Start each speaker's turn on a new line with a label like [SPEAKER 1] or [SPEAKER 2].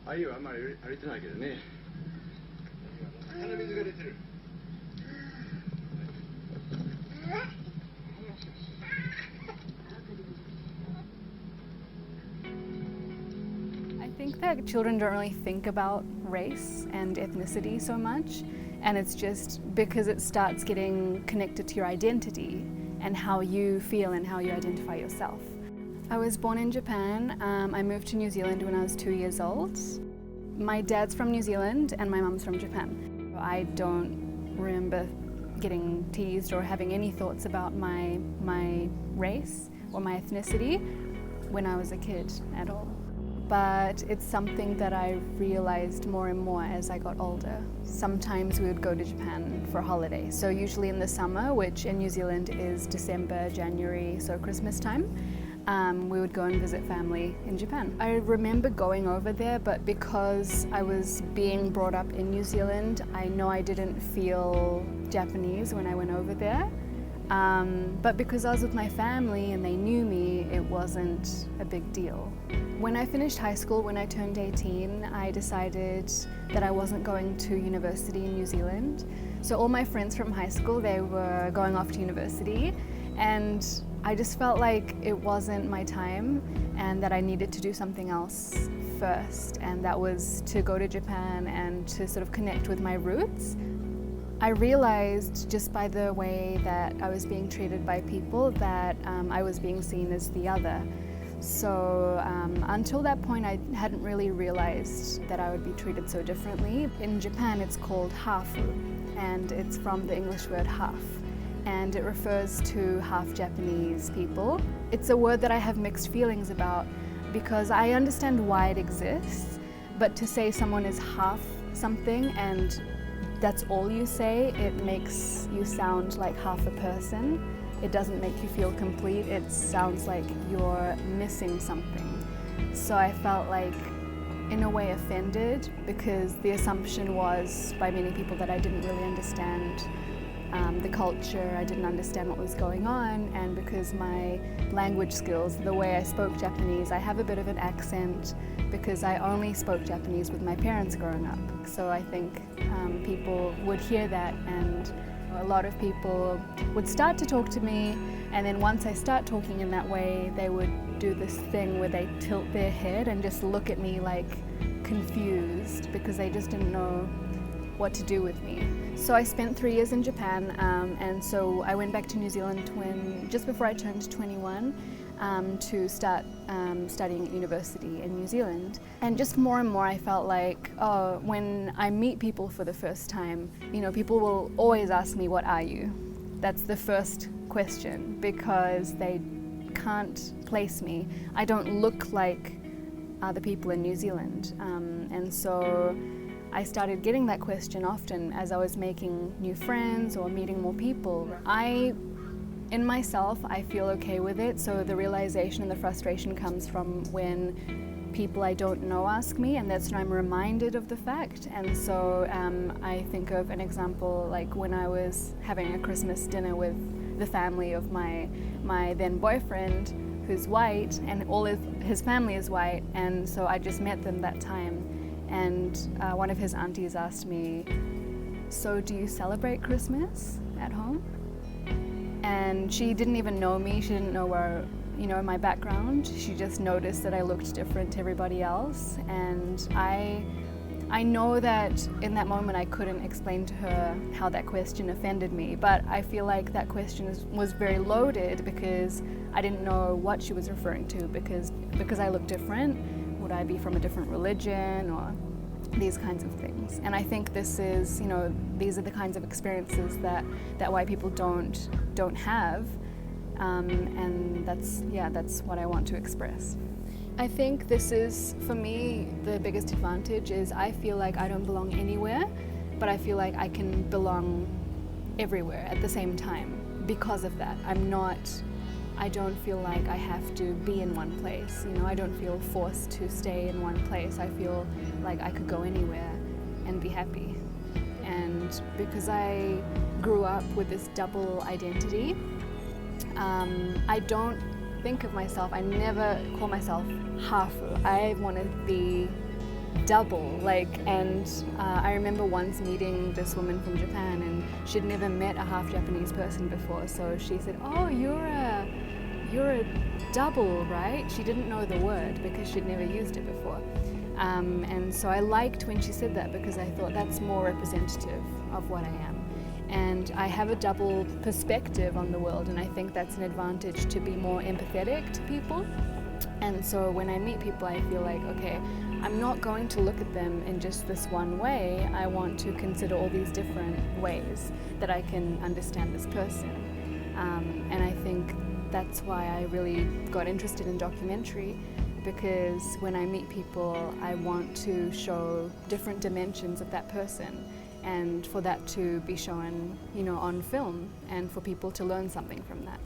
[SPEAKER 1] 鮎はあんまり歩いてないけどね。鼻水が出てる。
[SPEAKER 2] I think that children don't really think about race and ethnicity so much, and it's just because it starts getting connected to your identity and how you feel and how you identify yourself. I was born in Japan. I moved to New Zealand when I was 2 years old. My dad's from New Zealand and my mum's from Japan. I don't remember getting teased or having any thoughts about my race or my ethnicity when I was a kid at all. But it's something that I realized more and more as I got older. Sometimes we would go to Japan for a holiday. So usually in the summer, which in New Zealand is December, January, so Christmas time, we would go and visit family in Japan. I remember going over there, but because I was being brought up in New Zealand, I know I didn't feel Japanese when I went over there. But because I was with my family and they knew me, it wasn't a big deal. When I finished high school, when I turned 18, I decided that I wasn't going to university in New Zealand. So all my friends from high school, they were going off to university, and I just felt like it wasn't my time and that I needed to do something else first, and that was to go to Japan and to sort of connect with my roots. I realized just by the way that I was being treated by people that I was being seen as the other. So until that point, I hadn't really realized that I would be treated so differently. In Japan, it's called hafu, and it's from the English word half, and it refers to half Japanese people. It's a word that I have mixed feelings about because I understand why it exists, but to say someone is half something and that's all you say, it makes you sound like half a person. It doesn't make you feel complete. It sounds like you're missing something. So I felt like, in a way, offended because the assumption was by many people that I didn't really understand the culture, I didn't understand what was going on, and because my language skills, the way I spoke Japanese, I have a bit of an accent because I only spoke Japanese with my parents growing up. So I think people would hear that, and a lot of people would start to talk to me, and then once I start talking in that way, they would do this thing where they tilt their head and just look at me like confused because they just didn't know what to do with me. So I spent 3 years in Japan, and so I went back to New Zealand just before I turned 21 to start studying at university in New Zealand. And just more and more I felt like, when I meet people for the first time, people will always ask me, what are you? That's the first question because they can't place me. I don't look like other people in New Zealand. And so I started getting that question often as I was making new friends or meeting more people. In myself, I feel okay with it, so the realization and the frustration comes from when people I don't know ask me, and that's when I'm reminded of the fact. And so I think of an example like when I was having a Christmas dinner with the family of my then boyfriend, who's white, and all of his family is white, and so I just met them that time. And one of his aunties asked me, so do you celebrate Christmas at home? And she didn't even know me, she didn't know my background. She just noticed that I looked different to everybody else. And I know that in that moment I couldn't explain to her how that question offended me, but I feel like that question was very loaded because I didn't know what she was referring to because I look different. Would I be from a different religion or these kinds of things? And I think these are the kinds of experiences that white people don't have, and that's what I want to express. I think this is, for me, the biggest advantage is I feel like I don't belong anywhere, but I feel like I can belong everywhere at the same time because of that. I don't feel like I have to be in one place. I don't feel forced to stay in one place. I feel like I could go anywhere and be happy. And because I grew up with this double identity. I don't think of myself, I never call myself hafu. I want to be double, and I remember once meeting this woman from Japan, and she'd never met a half Japanese person before, so she said, "Oh, you're a double, right?" She didn't know the word because she'd never used it before. And so I liked when she said that, because I thought that's more representative of what I am. And I have a double perspective on the world, and I think that's an advantage to be more empathetic to people. And so when I meet people, I feel like, okay, I'm not going to look at them in just this one way. I want to consider all these different ways that I can understand this person. And I think that's why I really got interested in documentary, because when I meet people, I want to show different dimensions of that person, and for that to be shown, on film, and for people to learn something from that.